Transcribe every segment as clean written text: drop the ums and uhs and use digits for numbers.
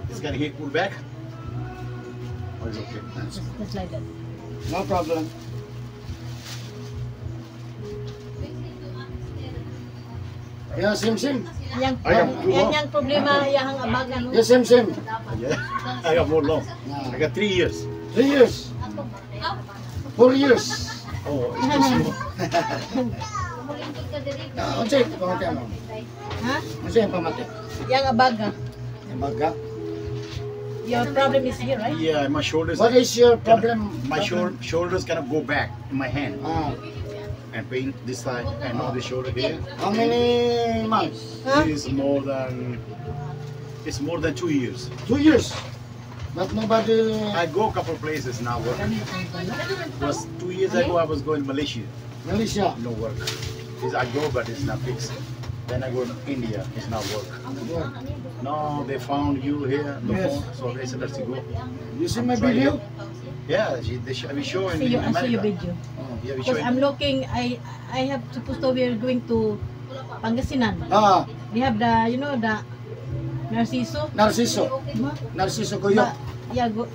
It's gonna hit pull back. Or is it okay? Just like that. No problem. Yeah, same. Yang problema yang abagan. Yeah, same. Yeah. I got more long. I got 3 years. 3 years. 4 years. Oh, it's too slow. Unsa yung pamatay mo? Ha? Unsa yung pamatay? Yang abaga. Yung baga? Your problem is here, right? Yeah, my shoulders. What is your problem? My shoulders kind of go back in my hand and pain this side and all the shoulder here. How many months? It's more than 2 years. 2 years. But nobody... I go a couple places now. Was 2 years ago I was going to Malaysia. Malaysia. No work. I go but it's not fixed. Then I go to India. It's not work. No, they found you here. The phone, so they said let's go. You see my video? Yeah, we show in I see your America. video. Yeah, we show Because I'm looking, I have supposed to be going to Pangasinan. They have the, you know, the Narciso. Narciso Goyo. Yeah, Kuhan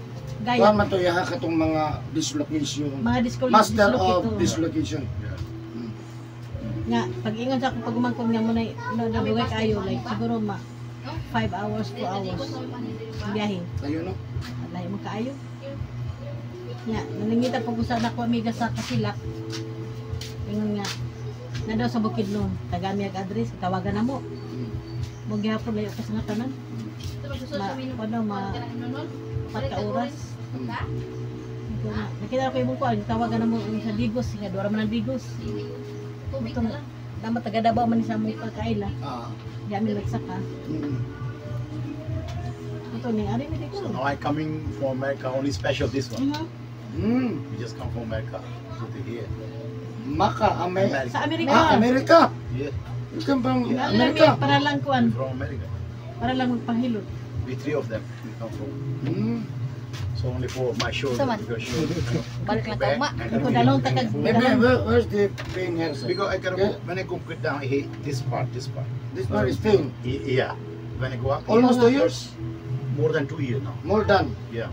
Gaya. man to yaha katong mga dislocation. Mga Master of dislocate. dislocation. Nga, pag-ingon sa akong pagumangkon nga muna, no, nabugay kayo, like, siguro 5 hours, 2 hours. Biyahe. Ayun no? Alay mo kaayo. Nga, naningita po ko sa ako amiga sa Kasilak. Ingon nga, na daw sa Bukidnon, tagami ang address, tawagan na mo. Mo gihapon layo ka sa nga tanan. Pat ka oras. Nakita ko yung kuan, tawagan na mo sa Digos, nga dora man ang Digos. Ito na, dapat taga-Davao man sa mong pagkaila. Di amin magsaka. Ito ni, ari mi dito. So now I coming from America, only special this one. We just come from America to here. Sa Amerika. Amerika. Yeah, You come from Amerika. Amerika. Para lang kuan, from America. para lang magpahilot. We 3 of them we come from. So only for my shoulder. Saman. Because shoulder. Balik lang ka, ma. Ito dalawang takag. Maybe where's the pain here? Because I gotta go, when I go put down, I hate this part. This part is pain. Yeah. When I go up, Almost 2 years? more than 2 years now. More than. Yeah.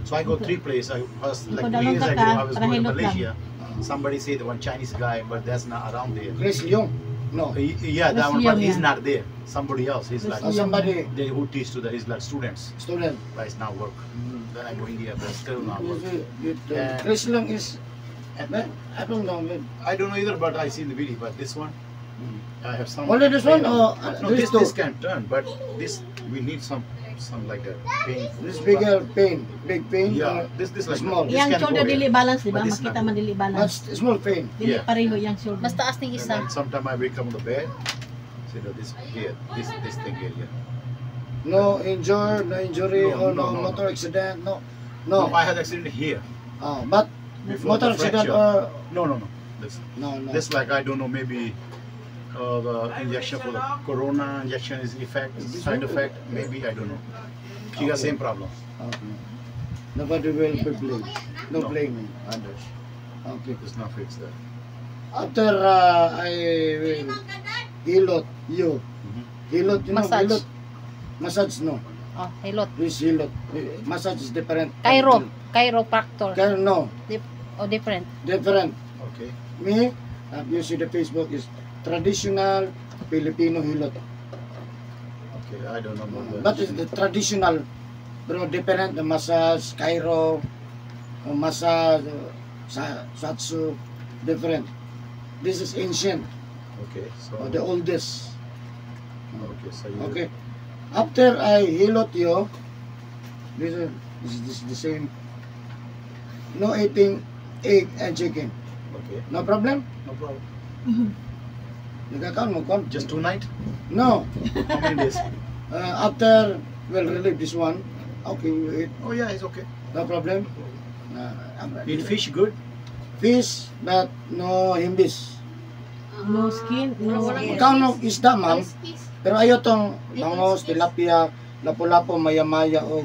So I go 3 places. I first like Ikaw 3 years dalawang ago, taka, I was para going to hilot lang. Malaysia. Somebody said one Chinese guy, but that's not around there. Chris Leong? No. Yeah, that one, Leong, but he's yeah. not there. Somebody else. He's like Somebody, they who teach to the his like students, student. but it's not work. Then I go India, but still not work. Yeah. Chris Leong is, And I don't know. I don't know either, but I see the video. But this one, I have some. Only this one pain. or No, this this two? can turn, but this we need some like that pain. This bigger pain, big pain. Yeah, this like small. This Yang can shoulder go dili here. balance, di ba? But this Makita not. man dili balance. That's small pain. Dili Yeah. pareho yang shoulder. Mas taas ng And isa. then sometimes I wake up on the bed. See that this here, this thing here. Yeah. No injury No, or no, no. motor accident. No. No, I had accident here. But Before motor the accident fracture. or No. This. no. This like I don't know, maybe the injection for the corona injection is side effect, maybe I don't know. She got same problem. Okay. Nobody will be blamed. No No. blaming others. Okay. It's not fixed there. After I will hilot you. Hilot, you know, Massage. hilot. Massage, no. Oh, hilot. This hilot. Massage is different. Chiropractor. No, Different. different. Okay. Me, you see the Facebook is traditional Filipino hilot. Okay, I don't know about that. But it's the traditional, bro, different. The massage, Cairo, massage, satsu, different. This is ancient, Okay, so the oldest. okay, so you Okay. After I hilot you, this is the same. No eating egg and chicken. okay, No problem? no problem. Nagkakaon mo kon? Just 2 nights? No. How many days? After we'll relieve this one. Okay, we eat. Oh yeah, it's okay. No problem. Eat fish good? Fish, but no himbis. No skin, no. Ikaw no isda, ma'am. Pero ayaw tong bangos, tilapia, lapu-lapu, maya-maya, o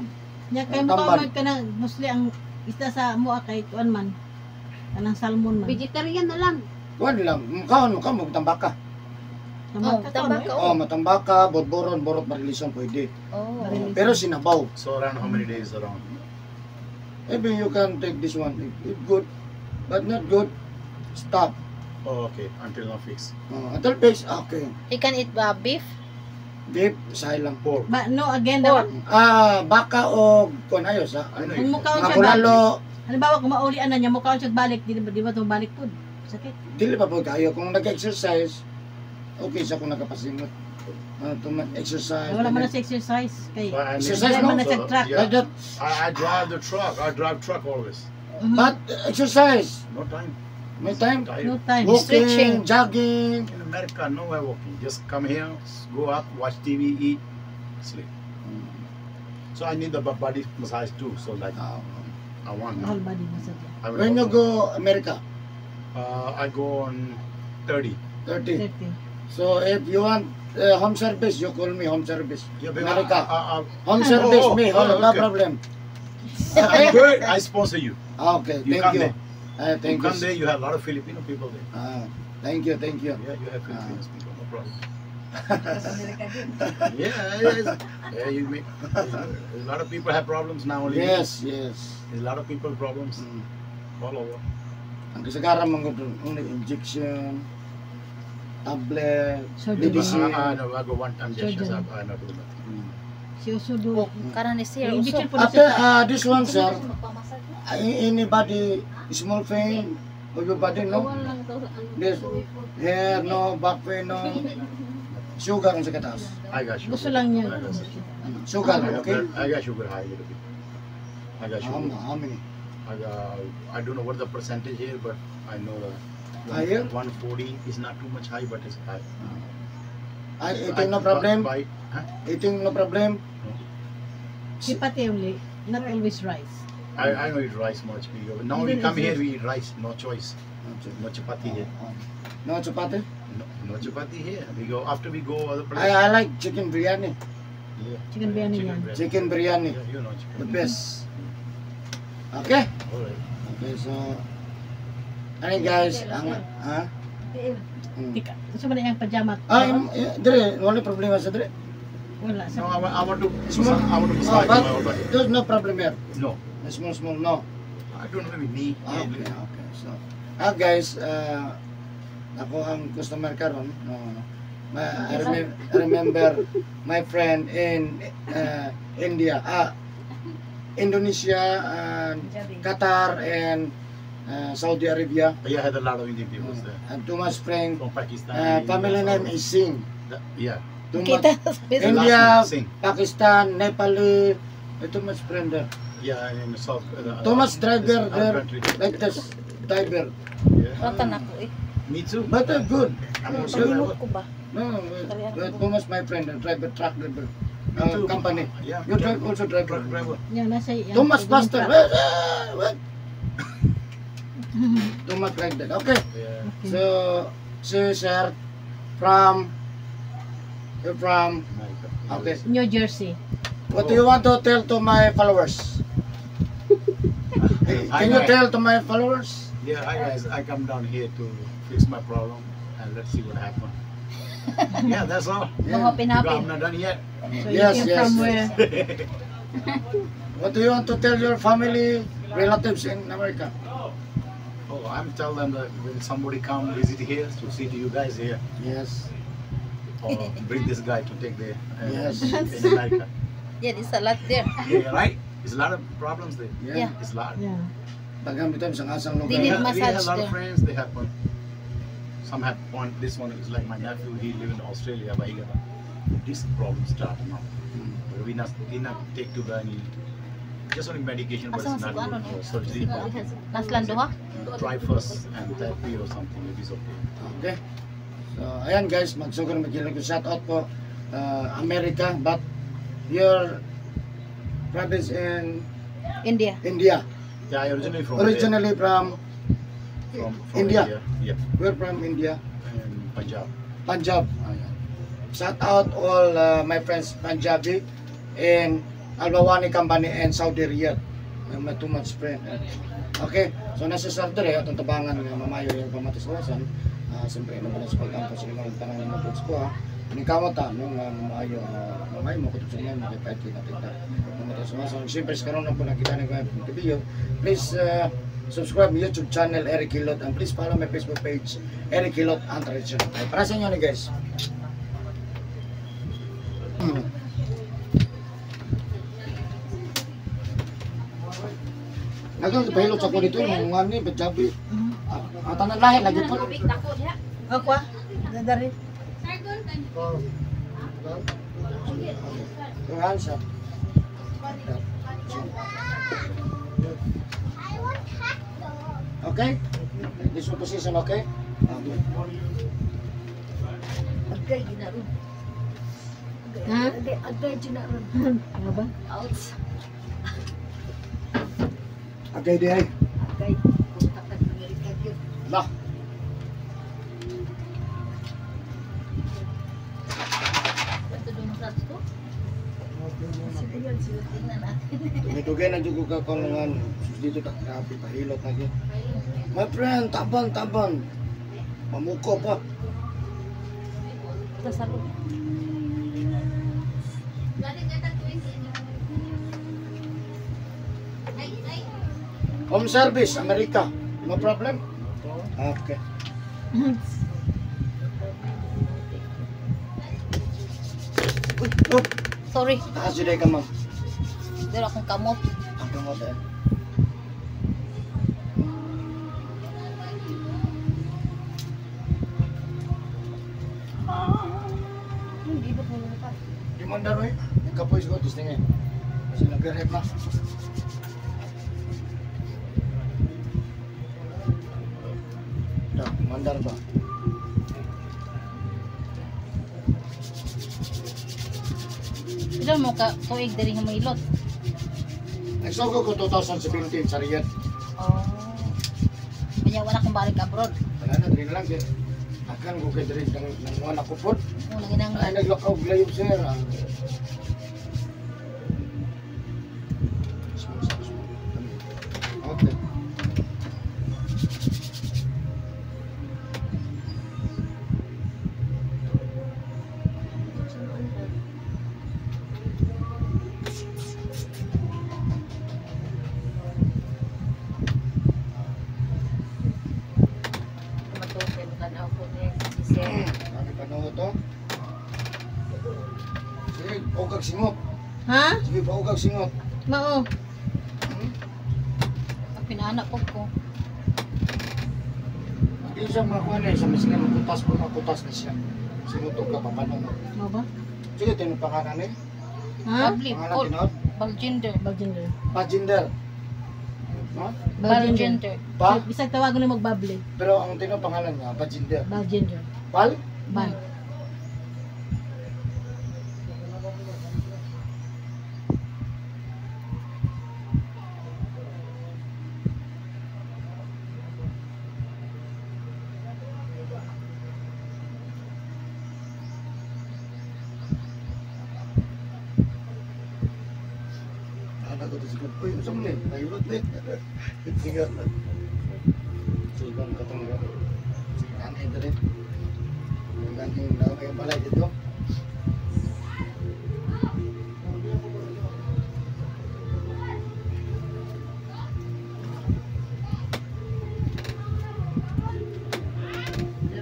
Nya kay mo tambal. ka na mostly ang isda sa mo kay kuan man. Kanang salmon man. Vegetarian na lang. kuwan lang. Mukhaon mo ka, magtambaka. Tambaka to, tambaka. Oh, matambaka, bodboron, borot marilison pwede. Oh. Marilis. Pero sinabaw. So around how many days around? Maybe you can take this one. If good, but not good, stop. Oh, okay. Until now fix. Until fix, okay. You can eat beef? Beef, sayang. Pork. But no, again, Pork. dapat, Baka o kun ayos ha. I know kung you. mukaon Mga siya balik, bulalo, halimbawa kung maulian na niya, mukaon siya balik, di ba ito balik po? Sakit. dili pa po kayo. Kung nag-exercise, okay siya kung nakapasimot. To exercise. Wala man na sa exercise. Kay, So I need- Exercise, Wala man na no? sa track. Yeah. Like that. I drive the truck. I drive truck always. Mhm. But exercise, No time. may time. Tired. No time. Stretching. Walking, jogging. In America, nowhere walking. Just come here, go up, watch TV, eat, sleep. So I need the body massage too. So like I want Whole now. body massage. I will When you open. go America, I go on 30. 30. 30. So if you want home service, you call me home service. Yeah, but America. Home Oh, service, oh, me, oh, no okay. problem. I'm good. I sponsor you. Okay, You thank come you. there. You Thank come you. there, you have a lot of Filipino people there. Thank you, thank you. Yeah, you have Filipino people, no problem. Yeah, you make. A lot of people have problems now. Only Yes, yes. There's a lot of people problems Mm. all over. Ang kasagaran mga only injection, tablet, Surgery. medicine. No, I go one time just Surgery. I not do nothing. Si Usudo. Oh, karan is here. Injection Also. po na After siya. this one, sir, anybody small pain or your body, no? This hair, no, back pain, no. Sugar ang sa kataas. I got sugar. Gusto lang niya. I got sugar. Sugar, okay? I got sugar high a little bit. I got sugar. How many? I don't know what the percentage here, but I know that Higher? 140 is not too much high, but it's high. Eating no problem? Huh? Eating no problem? Si pati only. Not always rice. I know eat rice much bigger. But now we Even come if here, you- we eat rice, no choice. No chapati here. No chapati? No chapati here. We go after we go other place. I like chicken biryani. Yeah. Chicken biryani yan. Chicken biryani. Yeah, you know The chicken. best. Okay? Alright. Okay, so... Ano guys? Ha? Tika. Gusto mo na yung pajama? Dire, wala problema sa dire. Wala. No, I want to Small. I want to Oh, massage but my whole body. there's no problem here. No, Small, no. I don't know maybe knee. Okay, okay. So, guys, ako ang customer karon. I remember my friend in India, Indonesia, Qatar, and Saudi Arabia. Yeah, I had a lot of Indian people there And too much friend. from Pakistan. Family name is Singh. Yeah. Too much Kita. India, Singh. Pakistan, Nepali. Too much friend there. Yeah, in the south. Too much driver Arab there. country. Like this, driver. Yeah. Ratan ako eh. Me too. But good. I'm also Palimot ko ba? No, too much my friend, driver, truck driver. Me too. Company. Yeah. You drive also driver. Truck driver. Yan, nasa yan. Too much Pwede faster. yung What? Too much like that. Okay. Yeah. Okay. So, sir, you're from, America. okay. New Jersey. What do you want to tell to my followers? Hi, Can you guys. tell to my followers? Yeah, hi guys. I come down here to fix my problem and let's see what happens. Yeah, that's all. Mga Yeah. Because I'm pinapin. not done yet. So Yes, you came yes, from yes. where? What do you want to tell your family, relatives in America? Oh, I'm telling them that when somebody come visit here to see to you guys here, Yes. or bring this guy to take the Yes. in America. Yeah, there's a lot there. Yeah, right? There's a lot of problems there. Yeah. It's a lot. Yeah. Tagang dito sa asang lugar. Dili- We have a massage lot of there. friends. They have one. Some have one. This one is like my nephew. He live in Australia, but he got this problem start now. Hmm. We not take to the any just only medication, but Asa it's sa not ano good no? for surgery. Naslan doha? Try first and therapy or something. Maybe it's okay. Okay. So, ayan guys, magsugod magkilig ko. Shout out po, America, but your province in India. India. Yeah, I originally from Originally from, from India. Yeah, we're from India, and Punjab. Punjab. Ayan. Shout out all my friends Punjabi in Al-Bawani Company and Saudi Riyadh. I'm not too much friend. Okay, so nasa sartere atong tabangan nga mamayo yung pamatiswasan. Siyempre naman sa pagkampo sa mga tanang mga goods ko ha. Ini kawata nung mamayo mamayo mo kutob sa mga makipait kita pamatiswasan. Siyempre karon na po nakita ni ko video. Please subscribe my YouTube channel Eric Hilot and please follow my Facebook page Eric Hilot and Tradition. Ay, para sa inyo ni guys. Nagpahilot sa ko dito yung mga ni Bajabi. Tanan lahi lagi po. Ako ah. Dadari. Tuhan siya. Okay? This one position, okay? Agay ginaron. Ha? Agay ginaron. Ano ba? Outs. Agay di ay. Agay. Takad Amerika gyud. Lah. Ito dun sa to. Sige yan, sige tingnan natin. Tumidugay na dyan ko kakulungan. Dito tak grabe, pahilot na dyan. My friend, taban. Mamuko pa. Ito sa loob. Home service, Amerika. No problem? Okay. Oh, Sorry, taas yun ka ma'am. dito akong kamot. Ang gamot eh. Hindi ba puno pa? Di man daro eh. Kapoy ko, testing eh. Kasi nag-rep na. Mandar ba? Ilan mo ka tuig diri nga mailot? Nagsogo ko 2017 sa Riyadh. Oh. Kanya wala kong balik abroad. Wala na, drin lang din. Akan ko kay drin ng anak ko po. Una ginang Ay, naglakaw glayog sir. Okay. matusin tanaw ko ni si Sir. Ano pa no to? Sige, ugag singot. Ha? Sige, paugag singot. Mao. Ang pinaanak ko. Hindi siya makuha na sa masina makutas po makutas na siya. Singot ka papanong. Mao ba? Sige, tinong pangalan eh. Ha? Babli, Pangalan tinod? Balgender. Balgender. Pajinder. No? Balgender. Pa? Bisag tawagan na magbable. Pero ang tinong pangalan niya, Pajinder. Balgender. Pal? Ban. Anak ko to siguro. Uy, usap mo na. Nayulot na. Sige na. Sige ang katangga. Sige ang internet. Yung ganting daw kayo pala dito.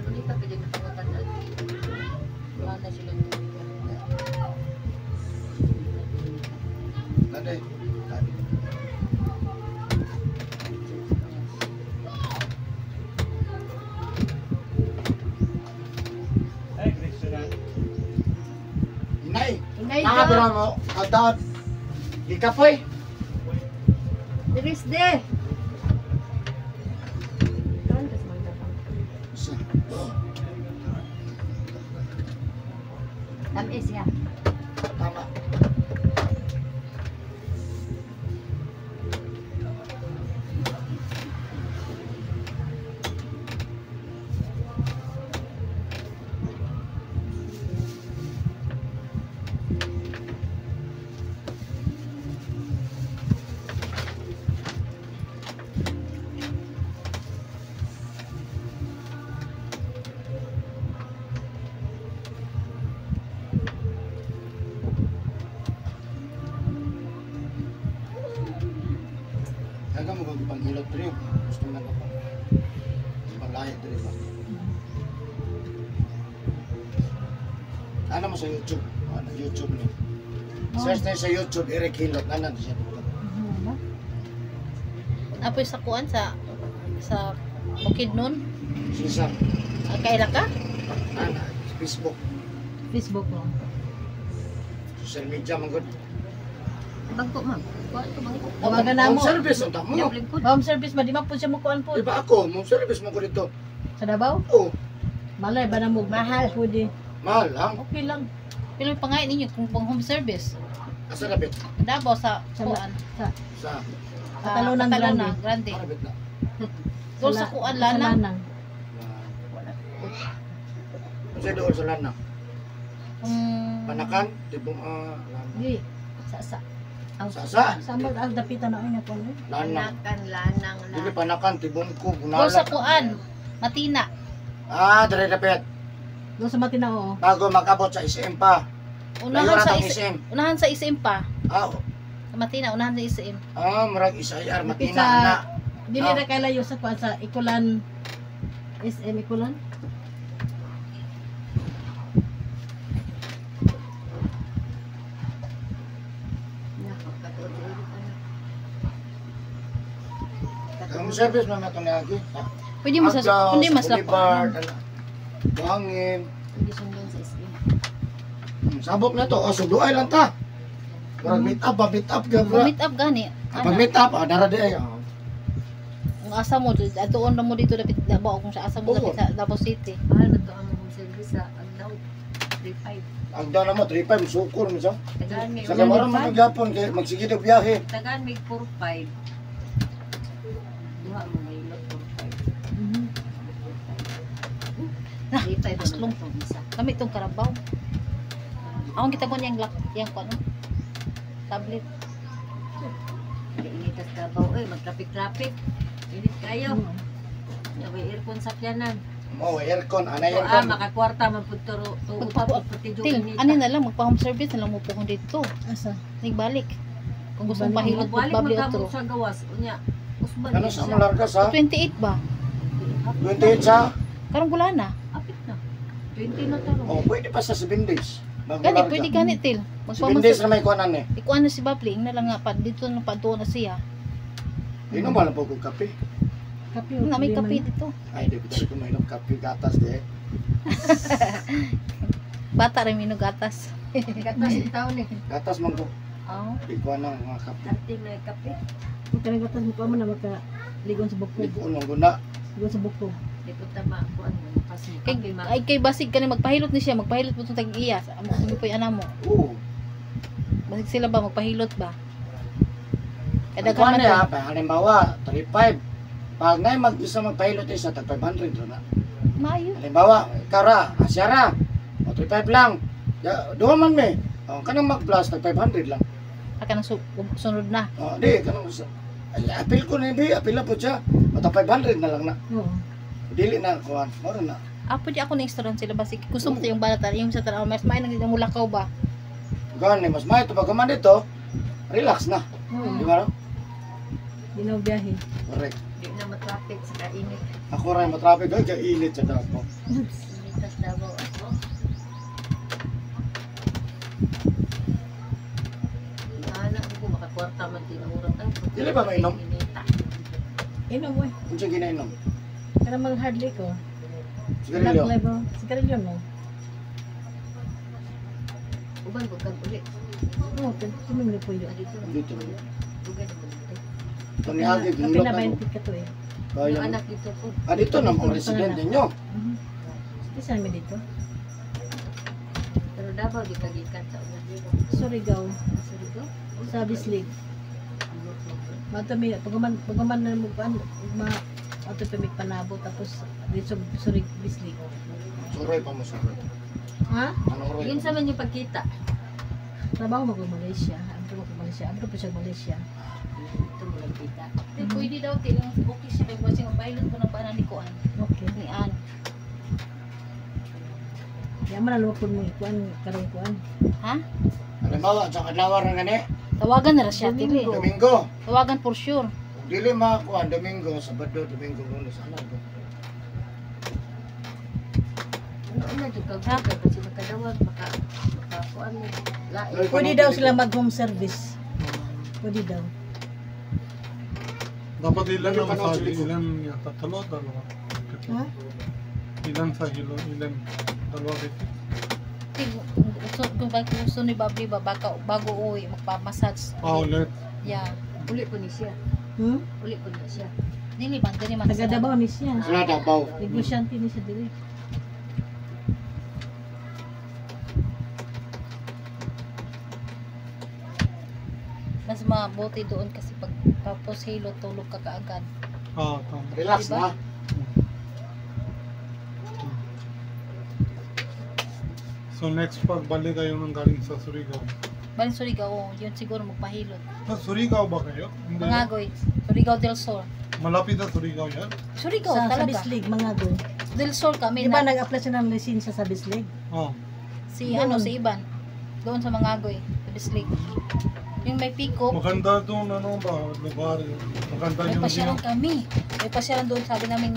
Balita pa dyan napangatan. Mana sila. Nanday. Inay. Inay Nakabira mo. Kadad. Ikapoy. Diris de. Isa. Tamis ya. Tama. Taga mo kung ipanghilot diri. Gusto na ko pa. Ipanglahi diri ba? Ano mo sa YouTube? Ano YouTube ni? Search na sa YouTube, Eric Hilot. Ano siya? Ano ba? Apoy sa kuan sa Bukidnon. Sisa. Kaila ka? Ano? Facebook. Facebook mo. Social media man gud. Bangko ma'am. Kuan to bangko. Tawagan na mo. Home service ang tamo. Home service ba? Di ba po siya mo kuan po? Di ba ako? Home service mo ko dito. Sa Davao? Oh, Malay ba na mo? Mahal po di. mahal lang. Okay lang. Pero pangay ninyo kung pang home service. Asa rabit? Davao sa Sa kuan. sa Sa Catalona Catalona Grande. Grande. rabit na. Doon sa kuan Sa lanang. Lanang. Kasi doon sa lana. Panakan. Panakan, tibong lana. Di. Sa Sasa, Sambal ang dapitan na ay na kuan. lana. Lanang Dili panakan, tibong ko, Doon sa bunala. kuan. Matina. Dire dapat. Doon sa Matinao. Bago mag-abot sa SM pa. Unahan sa SM. unahan sa SM pa. Ah, Sa Matina, unahan sa SM. marag isayar, Dapit matina sa- na. Dili na kay layo sa kuan sa Ikulan. SM Ikulan. Ang service man nato ni Agi. Pwede mas Aglaw, pwede mas Boulevard, lapan. Buhangin. Pwede sundon sa SM. Sabot na to. Suduay lang ta. Marag meet up, meet up. Meet up gani. Pag meet up, nara di ay. Kung asa mo, atuon na mo dito dapit Davao kung sa asa mo dapit sa Davao City. Mahal ba ito ang home service sa Agdaw? 3.5. Ang daw na mo, 3-5, sukol mo siya. Tagaan may Sa kamara mo magyapon, kay magsigid og biyahe. Tagaan may 4.5. Duha mo may lot 4.5. Nah, 3.5 aslong. ang itong isa. Kami itong Karabaw. Akong kita ko niyang lock, yang ko ano? Tablet. Initas Davao magtraffic-traffic. Init kayo. May aircon sakyanan. Mo, aircon, anay So, aircon. makakwarta man pud turo upap pati Til, ano na lang, magpa-home service na lang mo po kung dito. Asa? Nagbalik. Kung gusto mong Balik. pahilot mo, Balik babli magkabot otro. sa gawas. Unya. Usban Ano sa malarga sa 28 ba? 28 sa? Karong gula na. Apit na. 20 na taro. Oh, pwede pa sa 7 days. Bago Gani, larga. pwede gani, Til. 7 days Magpa-home na may kuanan eh. ikuan na si Babli, na lang nga pa, dito na pa doon na siya. Di na lang po kong kape. Kape. Na may kape dito. Ay, di ko mainom kape, gatas di eh. Bata rin minog gatas. Gatas yung taon eh. Gatas man ko. Oh. Di ko ng mga kape. Arte na kape. Kung kanang gatas mo pa man na maka ligon sa Di bukog. ko nang guna. Ligon sa bukog. Di ko tama ko ano. Kasi kape ma. Ay kay basig kani magpahilot ni siya, magpahilot mo tong tag-iya. Amo kami po ana mo. Oo. Basig sila ba magpahilot ba? Kada Ang kuan man niya, halimbawa, 35. Pag ngay mag-isa magpahilot isa, tag 500 ro na. maayo. Halimbawa, kara, asyara, o 35 lang. Ya, duha man me. O, kanang mag-plus, tag 500 lang. Aka nang sunod na. O, di, kanang, ay, apil ko na bi, apil na po siya. O, tag 500 na lang na. Oo. Dili na, kuhan, moro na. Apo di ako na restaurant sila basig. Gusto mo tayong balatan, yung sa tanaw mas may nang mulakaw ba? Gani, mas may ito, pag dito, relax na. Oo. Di ba no? Di na biyahe. Correct. Di na matraffic sa kainit. Ako rin matraffic, ay, kainit sa dako. Initas Davao ako. Anak ko makakwarta man tinurang ay. Dili ba mainom? Inita. Inom eh. Kung siya ginainom. Kanang mag hardly ko. Sigarilyo. Black level. Sigarilyo mo. Uban bukan ulit. Oo, tuming na po yun. Dito na. Dito. Dugan mo dito. Ito ni Hagi, Kapila ginulot ba na yung mo. ka to eh. Kaya Yung mo. anak dito po. Ah, dito na mga residente nyo. Di saan mi dito? Pero Davao di kagikan sa una dito. Surigao. Sa dito. Sa Bislig. Mato mi pagaman na mo kan ato pamig panabo tapos dito sa Bislig. Suroy pa mo, suroy. Ha? Anong roy? Yun sa man yung pagkita. Trabaho mo ko Malaysia. Ano ko Malaysia? Ano pa siya Malaysia? Ito mo lang kita. Pwede daw tilang okay siya kay basig magpahilot mo ng bana ni kuan. Okay. Ni An. Yaman na luwapon mo ikuan karong kuan. Ha? Halimbawa, sa kadlawa rin gani, Tawagan na ra siya tili. Domingo, Tawagan for sure. Dili makakuha, Domingo, Sabado, Domingo, Lunes, ano ba? Ano yung kagkakay kasi makadawag, makakuan mo. Lain. Pwede daw sila mag-home service. Pwede daw. Dapat ilan Hindi ang pa massage? na-check. Ilan yata? Dalawa? Ha? Ilan sa hilo? Ilan? Dalawa dito? Kung gusto ni Babli ba bago uwi magpamassage. Ulit. Yeah. Uli po ni siya. Uli po ni siya. Dili man Taga Davao ni siya. Sila Davao. Negosyante ni siya dili. Mas mabuti doon kasi pag tapos hilo tulog ka kaagad. Tama. Relax Diba? na. So next pagbalik kayo ng galing sa Surigao. Bali Surigao, yun siguro magpahilot. Sa Surigao ba kayo? Hindi. Mangagoy, Surigao del Sur. Malapit sa Surigao yan? Surigao Sa talaga. Bislig, mga goy. Del Sur kami Di ba na nag-apply siya ng lisensya sa Bislig? Oh. si Doon. si Iban. Doon sa Mangagoy, sa Bislig. Yung may pico, Maganda doon ano ba? Lugar. Maganda may yung pasyalan kami. May pasyalan doon, sabi namin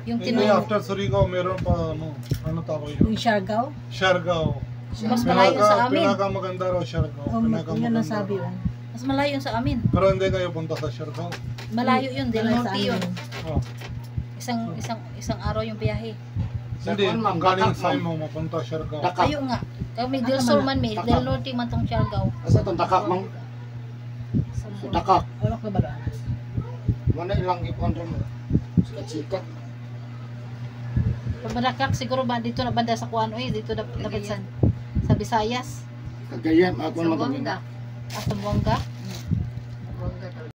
yung Hindi, tinulog. after Surigao meron pa ano tawag yun? Yung Siargao? Siargao. Mas malayo sa amin. Pinakamaganda raw Siargao. O, yun Pinakamaganda ang sabi raw. ba? Mas malayo yun sa amin. Pero hindi kayo punta sa Siargao. Malayo yun, Del Wala sa Norte yun. amin. Oh. Isang araw yung biyahe. Sa Hindi, kuwan, ma'am, galing Dakak, sa ma'am. mo mapunta Siargao. Dakak. Ayo nga. Kami Del Asa Sur man man may, Dakak. Del Norte man tong Siargao. Asa itong Dakak, ma'am? Sa Dakak. Wala ko ba? Mana ilang ipon rin mo? Sikat-sikat. Pagmadakak siguro ba dito na banda sa Kuano dito dapat sa Visayas. Kagayan, ako naman Sambuanga. pag Asambonga.